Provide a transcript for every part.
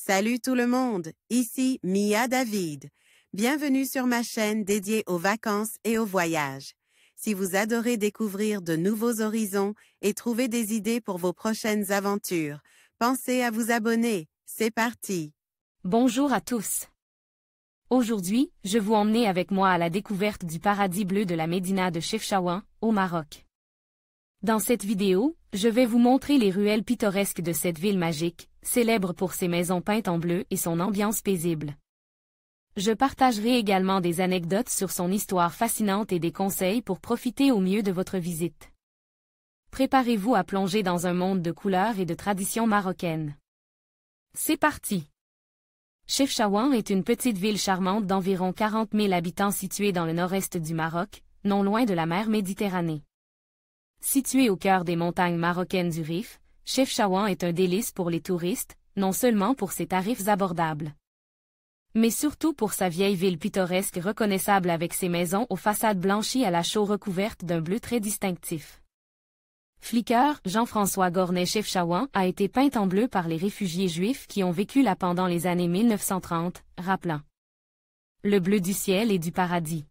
Salut tout le monde, ici Mia David. Bienvenue sur ma chaîne dédiée aux vacances et aux voyages. Si vous adorez découvrir de nouveaux horizons et trouver des idées pour vos prochaines aventures, pensez à vous abonner. C'est parti! Bonjour à tous. Aujourd'hui, je vous emmène avec moi à la découverte du paradis bleu de la Médina de Chefchaouen, au Maroc. Dans cette vidéo, je vais vous montrer les ruelles pittoresques de cette ville magique, célèbre pour ses maisons peintes en bleu et son ambiance paisible. Je partagerai également des anecdotes sur son histoire fascinante et des conseils pour profiter au mieux de votre visite. Préparez-vous à plonger dans un monde de couleurs et de traditions marocaines. C'est parti! Chefchaouen est une petite ville charmante d'environ 40 000 habitants située dans le nord-est du Maroc, non loin de la mer Méditerranée. Située au cœur des montagnes marocaines du Rif, Chefchaouen est un délice pour les touristes, non seulement pour ses tarifs abordables, mais surtout pour sa vieille ville pittoresque reconnaissable avec ses maisons aux façades blanchies à la chaux recouvertes d'un bleu très distinctif. Flicker, Jean-François Gornet Chefchaouen a été peinte en bleu par les réfugiés juifs qui ont vécu là pendant les années 1930, rappelant le bleu du ciel et du paradis.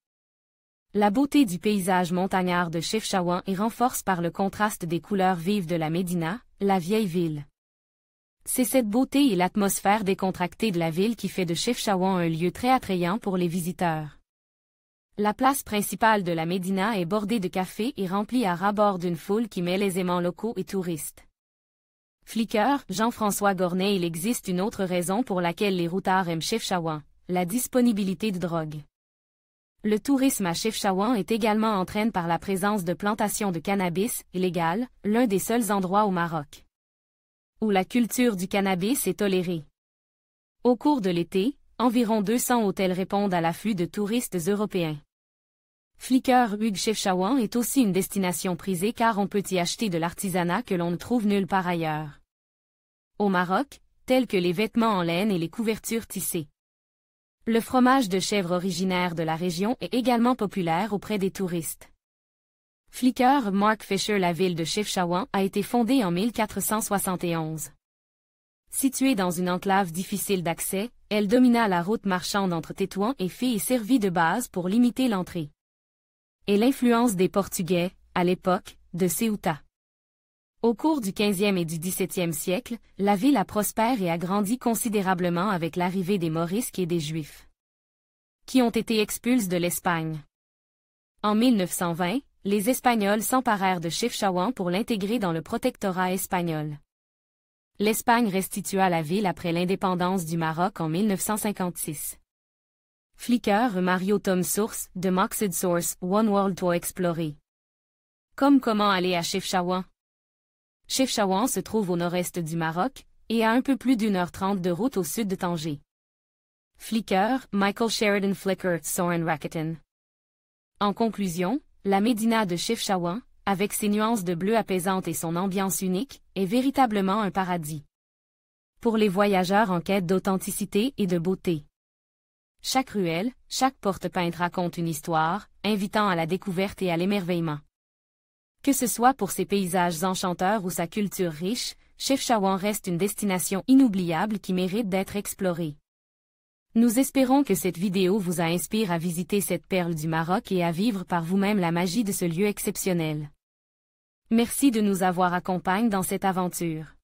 La beauté du paysage montagnard de Chefchaouen est renforcée par le contraste des couleurs vives de la Médina, la vieille ville. C'est cette beauté et l'atmosphère décontractée de la ville qui fait de Chefchaouen un lieu très attrayant pour les visiteurs. La place principale de la Médina est bordée de cafés et remplie à ras-bord d'une foule qui mêle aisément locaux et touristes. Flicker, Jean-François Gornet. Il existe une autre raison pour laquelle les routards aiment Chefchaouen, la disponibilité de drogue. Le tourisme à Chefchaouen est également entraîné par la présence de plantations de cannabis, illégales, l'un des seuls endroits au Maroc où la culture du cannabis est tolérée. Au cours de l'été, environ 200 hôtels répondent à l'afflux de touristes européens. Flicker Hugues Chefchaouen est aussi une destination prisée car on peut y acheter de l'artisanat que l'on ne trouve nulle part ailleurs au Maroc, tels que les vêtements en laine et les couvertures tissées. Le fromage de chèvre originaire de la région est également populaire auprès des touristes. Flicker Mark Fisher. La ville de Chefchaouen a été fondée en 1471. Située dans une enclave difficile d'accès, elle domina la route marchande entre Tétouan et Fès et servit de base pour limiter l'entrée et l'influence des Portugais, à l'époque, de Ceuta. Au cours du XVe et du XVIIe siècle, la ville a prospéré et a grandi considérablement avec l'arrivée des Morisques et des Juifs, qui ont été expulsés de l'Espagne. En 1920, les Espagnols s'emparèrent de Chefchaouen pour l'intégrer dans le protectorat espagnol. L'Espagne restitua la ville après l'indépendance du Maroc en 1956. Flicker Mario Tom Source, de Moxid Source, One World Tour Explorer. Comment aller à Chefchaouen? Chefchaouen se trouve au nord-est du Maroc, et à un peu plus d'1h30 de route au sud de Tanger. Flicker, Michael Sheridan Flicker, Soren Rakuten. En conclusion, la Médina de Chefchaouen, avec ses nuances de bleu apaisantes et son ambiance unique, est véritablement un paradis pour les voyageurs en quête d'authenticité et de beauté. Chaque ruelle, chaque porte peinte raconte une histoire, invitant à la découverte et à l'émerveillement. Que ce soit pour ses paysages enchanteurs ou sa culture riche, Chefchaouen reste une destination inoubliable qui mérite d'être explorée. Nous espérons que cette vidéo vous a inspiré à visiter cette perle du Maroc et à vivre par vous-même la magie de ce lieu exceptionnel. Merci de nous avoir accompagnés dans cette aventure.